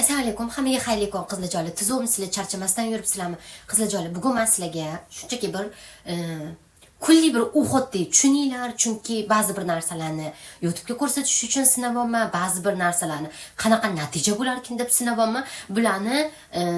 Assalomu alaykum, hammaga xayrli kun qizlarjonlar. Tuzumsizlar, charchamasdan yuribsizlarmi? Qizlarjonlar, bugun men sizlarga shunchaki bir kulli bir o'xotdek tushuninglar, chunki ba'zi bir narsalarni YouTube'ga ko'rsatish uchun sinavman, ba'zi bir narsalarni qanaqa natija bo'larkin deb sinavman. Bularni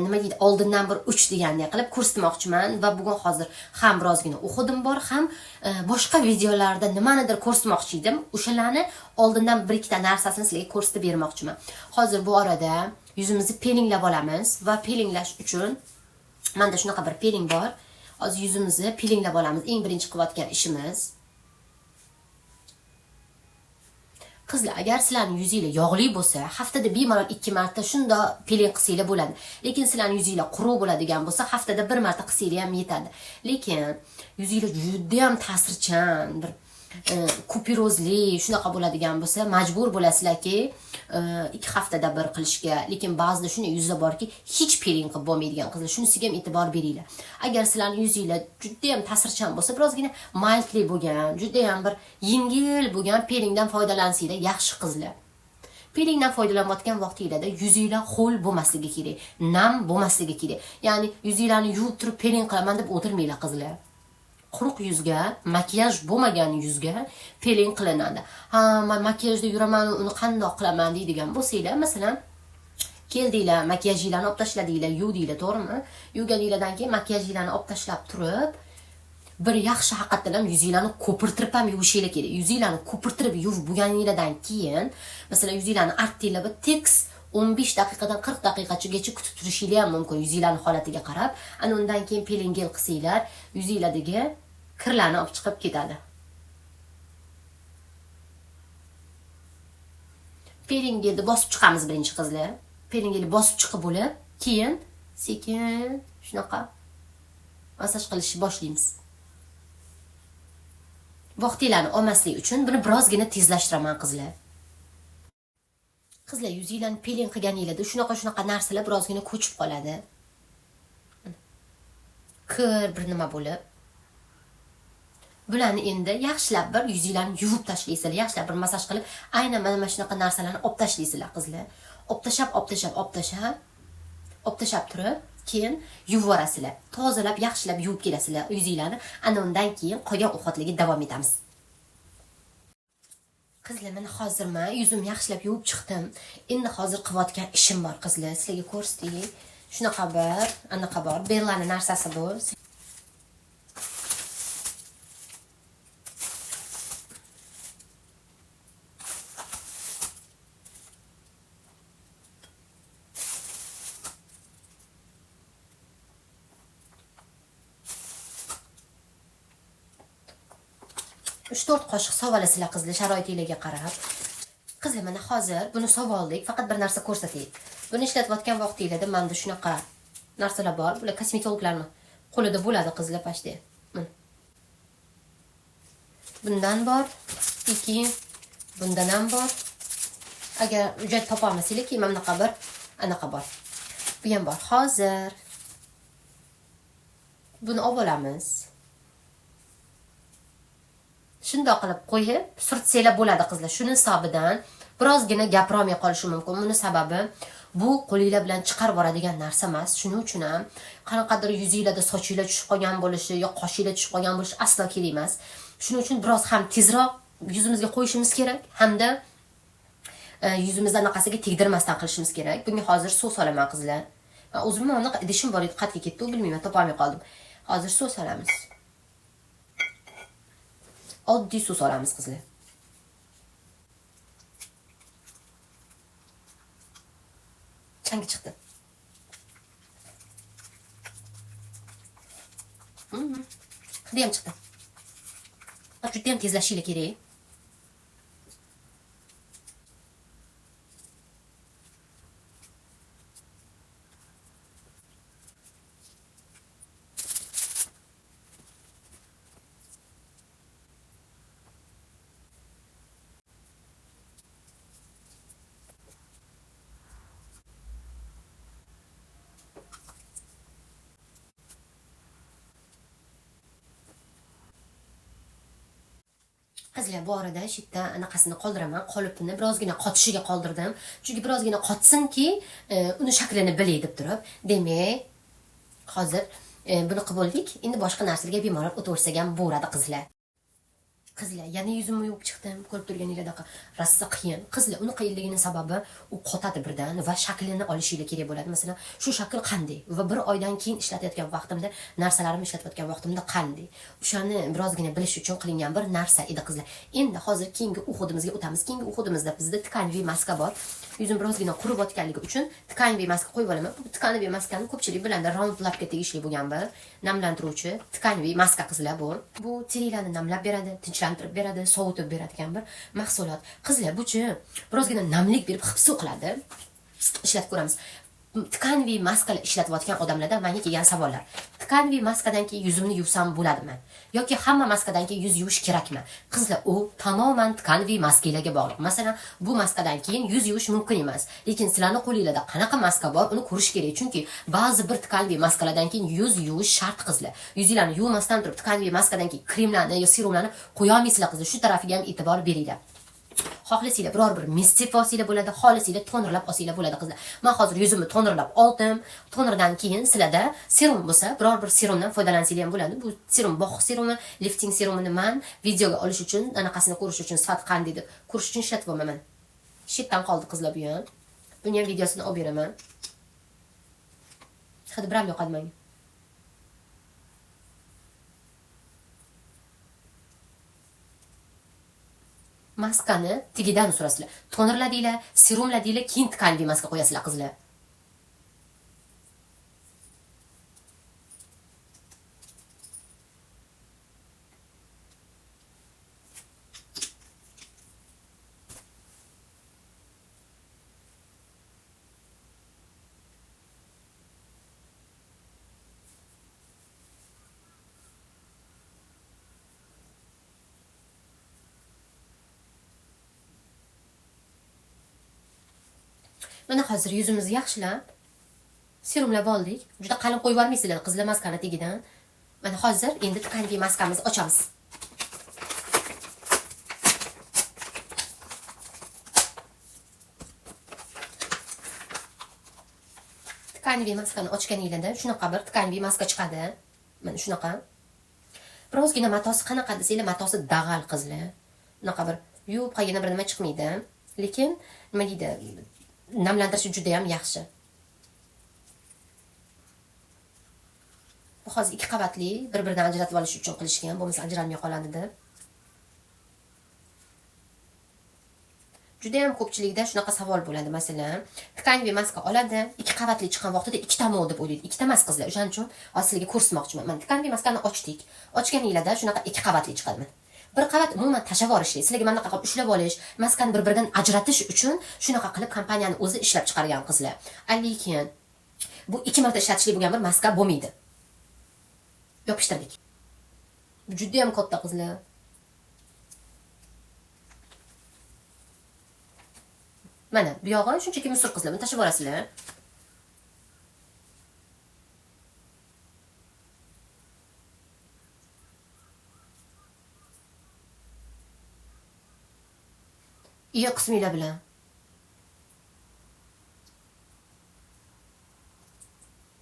nima deydi, oldindan bir uch degandek qilib ko'rsatmoqchiman va bugun hozir ham birozgina o'qidim bor, ham boshqa videolarda nimanidir ko'rsatmoqchi edim. O'shalarni oldindan bir ikkita narsasini sizlarga ko'rsatib bermoqchiman. Hozir bu orada yuzimizni peelinglab olamiz va peelinglash uchun menda shunaqa bir peeling bor. Hozir yuzimizni peelinglab olamiz. Eng birinchi qilayotgan ishimiz. Qizlar, agar sizlarning yuzinglar yog'li bo'lsa, haftada bemalol 2 marta shunda peeling qilsanglar bo'ladi. Lekin sizlarning yuzinglar quruq bo'ladigan bo'lsa, haftada 1 marta qilsanglar ham yetadi. Lekin yuzinglar juda ham ta'sirchan, bir kupirozli shunaqa bo'ladigan bo'lsa, majbur bo'lasizlarki 2 haftada bir qilishga. Lekin ba'zida shunday yuzlar borki, hech peeling qilib bo'lmaydigan qizlar. Shunisiga ham e'tibor beringlar. Agar sizlarning yuzinglar juda ham ta'sirchan bo'lsa, birozgina mildli bo'lgan, juda ham bir yengil bo'lgan peelingdan foydalansanglar yaxshi qizlar. Peelingdan foydalanayotgan vaqtingizda yuzinglar ho'l bo'lmasligi kerak, nam bo'lmasligi kerak. Ya'ni yuzinglarni yuvib turib peeling qilaman deb o'tirmanglar qizlar. Quruq yuzga, makiyaj bo'lmagan yuzga peeling qilinadi. Ha, men makiyajda yuraman, uni qanday qilaman deydigan bo'lsanglar, masalan, keldinglar, makiyajinglarni olib tashladinglar, yuvdinglar, to'g'rimi? Yuvganinglardan keyin makiyajinglarni olib tashlab turib, bir yaxshi haqiqatan ham yuzinglarni ko'pirtirib ham yuvishinglar kerak. Yuzinglarni ko'pirtirib yuvib bo'lganinglardan keyin, masalan, yuzinglarni artdinglar va tekis 15 daqiqadan 40 daqiqagacha kutib turishinglar ham mumkin yuzinglarning holatiga qarab. Ana undan keyin peeling qilsanglar, yuzinglardagi kirlarni olib chiqib ketadi. Peelingni bosib chiqamiz birinchi qizlar. Peelingni bosib chiqib bo'lib, keyin sekin shunaqa massaj qilishni boshlaymiz. Vaqtinglarni olmaslik uchun buni birozgina tezlashtiraman qizlar. Qizlar, yuzinglarni peeling qilganinglarda shunaqa narsalar birozgina ko'chib qoladi. Kir bir nima bo'lib. Bularni endi yaxshilab bir yuzinglarni yuvib tashlaysizlar, yaxshilab bir massaj qilib, aynan mana shunaqa narsalarni olib tashlaysizlar qizlar. Olib tashlab turib, keyin yuvib yorasizlar. Tozalab, yaxshilab yuvib kelasizlar yuzinglarni. Ana undan keyin qolgan o'xotlarga davom etamiz. Qizlar, men hozir yuzim yaxshilab yuvib chiqdim. Endi hozir qilayotgan ishim bor qizlar. Sizlarga ko'rsatay. Shunaqa bir, anaqa bor. Bellaning narsasi bu. Uch 4 qoshiq sovalasizlar qizlar, sharoitingizga qarab. Qizlar, mana hozir buni sovoldik, faqat bir narsa ko'rsatay. Buni ishlatayotgan vaqtingizda menda shunaqa narsalar bor. Bular kosmetologlarning qo'lida bo'ladi qizlar, pashda. Bundan bor, bundan ham bor. Agar hujjat topa olmasanglar, keyin mana bunaqa bir anaqa bor. Bu ham bor. Hozir buni olib olamiz. Shunday qilib qo'yib, surtsanglar bo'ladi qizlar. Shuning hisobidan birozgina gapirolmay qolishi mumkin. Buni sababi bu qo'linglar bilan chiqarib boradigan narsa emas. Shuning uchun ham qanaqadir yuzingizda sochinglar tushib qolgan bo'lishi yoki qoshinglar tushib qolgan bo'lishi aslo kerak emas. Shuning uchun biroz ham tezroq yuzimizga qo'yishimiz kerak, hamda yuzimizni anaqasiga tegdirmasdan qilishimiz kerak. Bunga hozir suv solaman qizlar. Men o'zim uni idishim bor edi, qatga ketdi, bilmayman, topolmay qoldim. Hozir suv solamiz. Oddiy suv solamiz qizlar. Changi chiqdi. Hidi ham chiqdi. Juda ham tezlashinglar kerak. Qizlar bu orada shu yerda anaqasini qoldiraman, qolipini birozgina qotishiga qoldirdim. Chunki birozgina qotsinki, uni shaklini bilay deb turib. Demak, hozir buni qilib bo'ldik. Endi boshqa narsalarga bemalol o'taversak ham bo'ladi qizlar. Qizlar, yana yuzimni yuvib chiqdim. Ko'rib turganingizdek, rosa qiyin. Qizlar, uni qiyinligining sababi u qotadi birdan va shaklini olishingiz kerak bo'ladi. Masalan, shu shakl qanday va bir oydan keyin ishlatayotgan vaqtimda, narsalarimni ishlatayotgan vaqtimda qanday. O'shani birozgina bilish uchun qilingan bir narsa edi qizlar. Endi hozir keyingi uxudimizga o'tamiz. Keyingi uxudimizda bizda tkaniviy maska bor. Yuzim birozgina qurib o'tganligi uchun tkaniviy maska qo'yib olaman. Bu tkaniviy maskani ko'pchilik biladi, roundlabga tegishli bo'lgan bir namlantiruvchi tkaniviy maska qizlar bu. Bu terilarni namlab beradi, tinchlantirib beradi, sovutib beradigan bir mahsulot. Qizlar, bu-chi birozgina namlik berib hibsu qiladi. Ishlatib ko'ramiz. Tkaniviy maskalar ishlatayotgan odamlardan menga kelgan savollar. Tkaniviy maskadan keyin yuzimni yuvsam bo'ladimi? Yoki hamma maskadan keyin yuz yuvish kerakmi? Qizlar, u tamoman tkaniviy maskalarga bog'liq. Masalan, bu maskadan keyin yuz yuvish mumkin emas. Lekin sizlarning qo'lingizda qanaqa maska bor, uni ko'rish kerak. Chunki ba'zi bir tkaniviy maskalardan keyin yuz yuvish shart qizlar. Yuzinglarni yuvmasdan turib tkaniviy maskadan keyin kremlarni yo serumlarni qo'ya olmaysizlar qizlar. Shu tarafiga ham e'tibor beringlar. Xohlasanglar biror bir mis sepib olsanglar bo'ladi, xohlasanglar tonerlab olsanglar bo'ladi qizlar. Men hozir yuzimni tonerlab oldim. Tonerdan keyin sizlarda serum bo'lsa, biror bir serumdan foydalansanglar ham bo'ladi. Bu serum bog' serumi, lifting serumini men videoga olish uchun, anaqasini ko'rish uchun, sifati qanday deb ko'rish uchun ishlatib olmayman. Shitdan qoldi qizlar bu ham. Buni ham videosini olib beraman. Hadi biram yoqadi menga. Maskani tigidan surasizlar. Tonerladinglar, serumladinglar, keyin tkaniviy maska qo'yasizlar qizlar. Mana hozir yuzimizni yaxshilab serumlab oldik. Juda qalin qo'yib olmaysizlar qizlar maskani tegidan. Mana hozir endi tkaniviy maskamizni ochamiz. Tkaniviy maskani ochganingizda shunaqa bir tkaniviy maska chiqadi. Mana shunaqa. Birozgina matosi qanaqa desanglar, matosi dag'al qizlar. Bunaqa bir yuvib qolganda bir nima chiqmaydi. Lekin nima deydi? Namlantirishi juda ham yaxshi. Bu hozir ikki qavatli, bir-biridan ajratib olish uchun qilishgan, bo'lmasa ajralmay qoladi deb. Juda ham ko'pchilikda shunaqa savol bo'ladi. Masalan, tkaniviy maska oladi, ikki qavatli chiqqan vaqtida ikkitami deb o'ylaydi. Ikkita emas qizlar. O'shaning uchun sizlarga ko'rsatmoqchiman. Men tkaniviy maskani ochdik. Ochganingizda shunaqa ikki qavatli chiqadi. Bir qavat umuman tashlab yuborishlik, sizlarga mana qilib ushlab olish, maskani bir-biridan ajratish uchun shunaqa qilib kompaniyani o'zi ishlab chiqargan qizlar. Lekin bu ikki marta ishlatishli bo'lgan bir maska bo'lmaydi. Yopishtirdik. Bu juda ham katta qizlar. Mana bu yog'i shunchaki musur qizlar, buni tashlab yuborasizlar. Iya qisminglar bilan.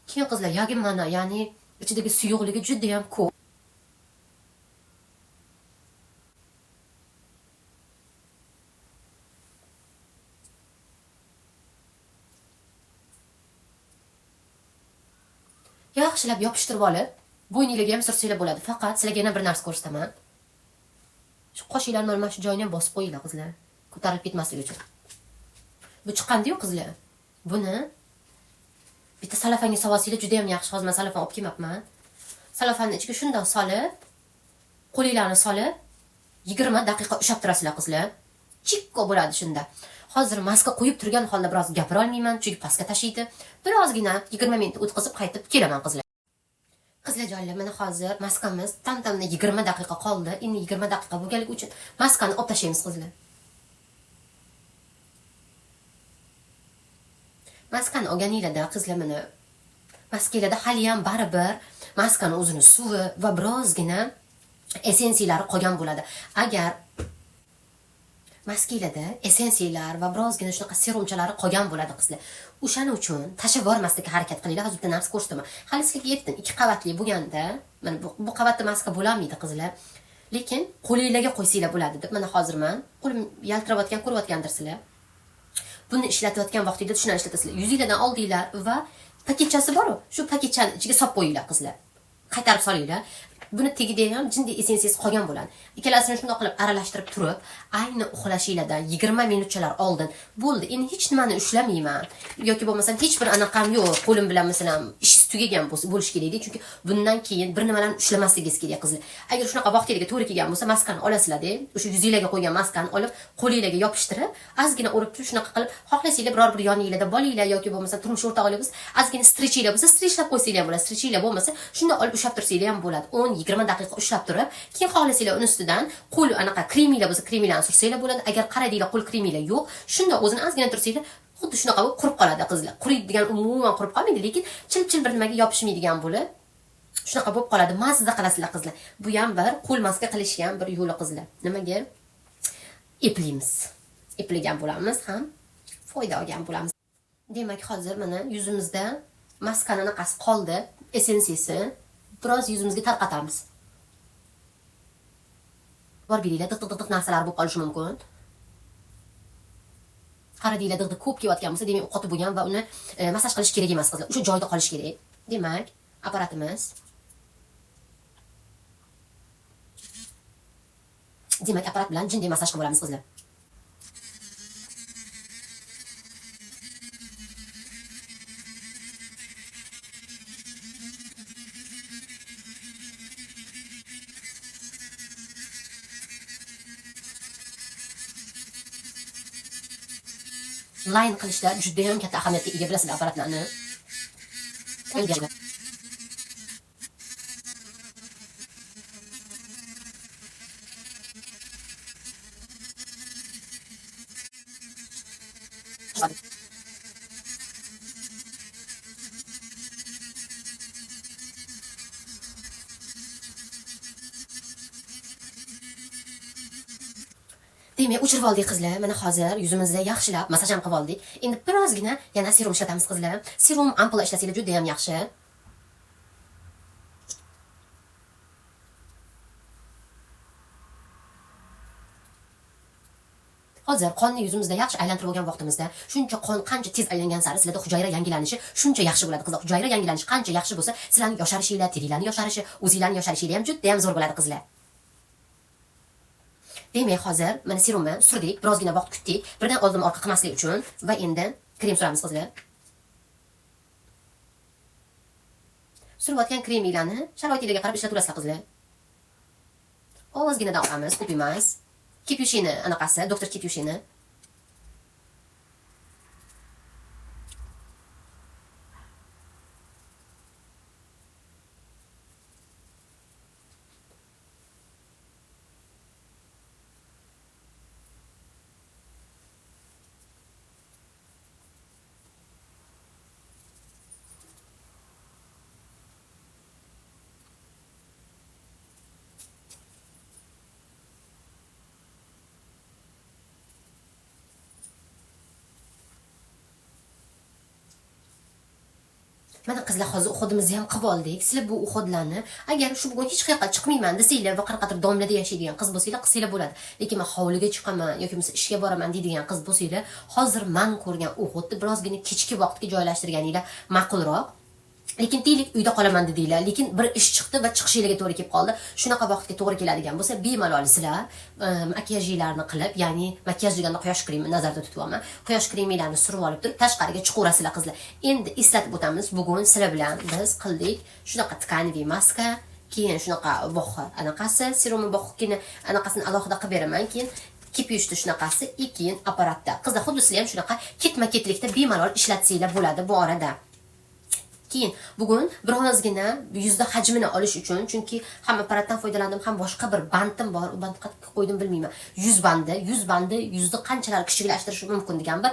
Keyin qizlar, yagim mana, ya'ni ichidagi suyuqligi juda ham ko'p. Yaxshilab yopishtirib olib, bo'yningizga ham sursanglar bo'ladi. Faqat sizlarga yana bir narsa ko'rsataman. Shu qoshinglarni olma shu joyini ham bosib qo'yinglar qizlar. Ko'tarilib ketmasligi uchun. Bu chiqqandi-yu qizlar. Buni bitta salafanga solsanglar juda ham yaxshi. Hozir men salafan olib kelmabman. Salafanning ichiga shundan solib, qo'linglarni solib 20 daqiqa ushlab turasizlar qizlar. Chikko bo'ladi shunda. Hozir maska qo'yib turgan holda biroz gapira olmayman, chunki pastga tashiydi. Birozgina 20 minut o'tkazib qaytib kelaman qizlar. Qizlar jonlar, mana hozir maskamiz tam-tamda 20 daqiqa qoldi. Endi 20 daqiqa bo'lganligi uchun maskani olib tashlaymiz qizlar. Maskani olganingizda qizlar, mana maskalarda hali ham baribir maskani o'zini suvi va birozgina essensiyalari qolgan bo'ladi. Agar maskilada essensiyalar va birozgina shunaqa serumchalari qolgan bo'ladi qizlar. O'shaning uchun tashlab yubormaslikka harakat qilinglar. Hozir bitta narsa ko'rsataman. Hali sizga yetdim. 2 qavatli bo'lganda, mana bu qavatda maska bo'lolmaydi qizlar. Lekin qo'lingizga qo'ysanglar bo'ladi deb. Mana hozir men qo'lim yaltirayotgan ko'rayotgandirsizlar. Buni ishlatayotgan vaqtingizda shuni ishlatasizlar. Yuzingizdan oldinglar va paketchasi bor-ku. Shu paketchani ichiga solib qo'yinglar qizlar. Qaytarib solinglar. Buni tagida ham jindiy essensiyasi qolgan bo'ladi. Ikkalasini shunday qilib aralashtirib turib, ayni uxlashinglardan 20 minutchalar oldin bo'ldi. Endi hech nimani ushlamayman yoki bo'lmasam hech bir anaqam yo'q. Qo'lim bilan masalan ish tugagan bo'lish kerak, chunki bundan keyin bir nimalarni ushlamasligingiz kerak qizlar. Agar shunaqa vaqtingizga to'g'ri kelgan bo'lsa, maskani olasizlar-da. O'sha yuzingizga qo'ygan maskani olib, qo'lingizga yopishtirib, ozgina o'rib turib shunaqa qilib, xohlasanglar biror bir yoningizda bolinglar yoki bo'lmasa turmush o'rtog'ingiz ozgina strechinglar bo'lsa, strechlab qo'ysanglar ham bo'ladi. Strechinglar bo'lmasa, shunda olib ushlab tursanglar ham bo'ladi. 10-20 daqiqa ushlab turib, keyin xohlasanglar uni ustidan qo'l anaqa kreminglar bo'lsa, kreminglarni sursanglar bo'ladi. Agar qaradinglar qo'l kreminglar yo'q, shunda o'zini ozgina tursanglar, xuddi shunaqa bo'lib qurib qoladi qizlar. Quriydigan umuman qurib qolmaydi, lekin chil-chil bir nimaga yopishmaydigan bo'lib, shunaqa bo'lib qoladi. Mazza qilasizlar qizlar. Bu ham bir qo'l maska qilishga ham bir yo'li qizlar. Nimaga? Eplaymiz. Eplagan bo'lamiz ham foyda olgan bo'lamiz. Demak, hozir mana yuzimizda maskani anaqasi qoldi, essensiyasi. Biroz yuzimizga tarqatamiz. Bor bilinglar, diq narsalar bo'lib qolishi mumkin. Qaradinglar diq ko'p kelayotgan bo'lsa, demak, qotib bo'lgan va uni massaj qilish kerak emas qizlar. O'sha joyda qolish kerak. Demak, apparatimiz. Demak, apparat bilan jindiy massaj qilib olamiz qizlar. Line qilishda juda ham katta ahamiyatga ega bilasizlar apparatlarni. Demak, o'chirib oldik qizlar. Mana hozir yuzimizda yaxshilab massaj ham qilib oldik. Endi birozgina yana serum ishlatamiz qizlar. Serum ampola ishlasanglar juda ham yaxshi. Hozir qonni yuzimizda yaxshi aylantirib olgan vaqtimizda, shuncha qon qancha tez aylangan sari sizlarda hujayra yangilanishi shuncha yaxshi bo'ladi qizlar. Hujayra yangilanishi qancha yaxshi bo'lsa, sizlarning yosharishinglar, teringlarning yosharishi, o'zingizlarning yosharishinglar ham juda ham zo'r bo'ladi qizlar. Demak, hozir mana serumni surdik, birozgina vaqt kutdik. Birdan oldin orqa qilmaslik uchun va endi krem suramiz qizlar. Surayotgan kreminglarni sharoitingizga qarab ishlataverasizlar qizlar. Ozginadan olamiz, ko'p emas. Kipyushini anaqasi, doktor Kipyushini. Mana qizlar, hozir uxodimizni ham qilib oldik. Sizlar bu uxodlarni agar shu bugun hech qayerga chiqmayman desanglar va qanaqadir domlada yashaydigan qiz bo'lsanglar, qilsanglar bo'ladi. Lekin men hovliga chiqaman yoki bo'lmasa ishga boraman deydigan qiz bo'lsanglar, hozir men ko'rgan uxodni birozgina kechki vaqtga joylashtirganinglar ma'qulroq. Lekin deylik uyda qolaman dedinglar, lekin bir ish chiqdi va chiqishingizga to'g'ri kelib qoldi. Shunaqa vaqtga to'g'ri keladigan bo'lsa, bemalol sizlar makiyajinglarni qilib, ya'ni makiyaj deganda quyosh kremi nazarda tutyapman. Quyosh kreminglarni surib olib turib, tashqariga chiqaverasizlar qizlar. Endi eslatib o'tamiz, bugun sizlar bilan biz qildik shunaqa tkaniviy maska, keyin shunaqa vohi anaqasi, serum vohkini anaqasini alohida qilib beraman, keyin kipyushni shunaqasi, keyin apparatda. Qizlar, xuddi sizlar ham shunaqa ketma-ketlikda bemalol ishlatsanglar bo'ladi bu orada. Keyin bugun birozgina yuzda hajmini olish uchun, chunki ham apparatdan foydalandim, ham boshqa bir bandim bor. U bandni qayerga qo'ydim bilmayman. Yuz bandi yuzni qanchalar kichiklashtirish mumkin degan bir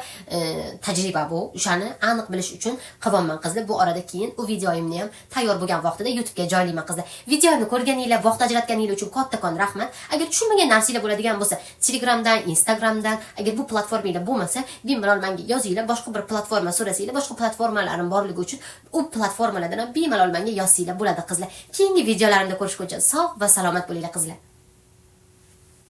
tajriba bu. O'shani aniq bilish uchun qilyapman qizlar. Bu orada keyin u videoyimni ham tayyor bo'lgan vaqtida YouTube'ga joylayman qizlar. Videoni ko'rganinglar, vaqt ajratganinglar uchun kattakon rahmat. Agar tushunmagan narsalar bo'ladigan bo'lsa, Telegramdan, Instagramdan, agar bu platformalar bo'lmasa, bemalol menga yozinglar, boshqa bir platforma so'rasanglar, boshqa platformalarim borligi uchun u platformalardan bemalol menga yozsanglar bo'ladi qizlar. Keyingi videolarimda ko'rishguncha sog' va salomat bo'linglar qizlar.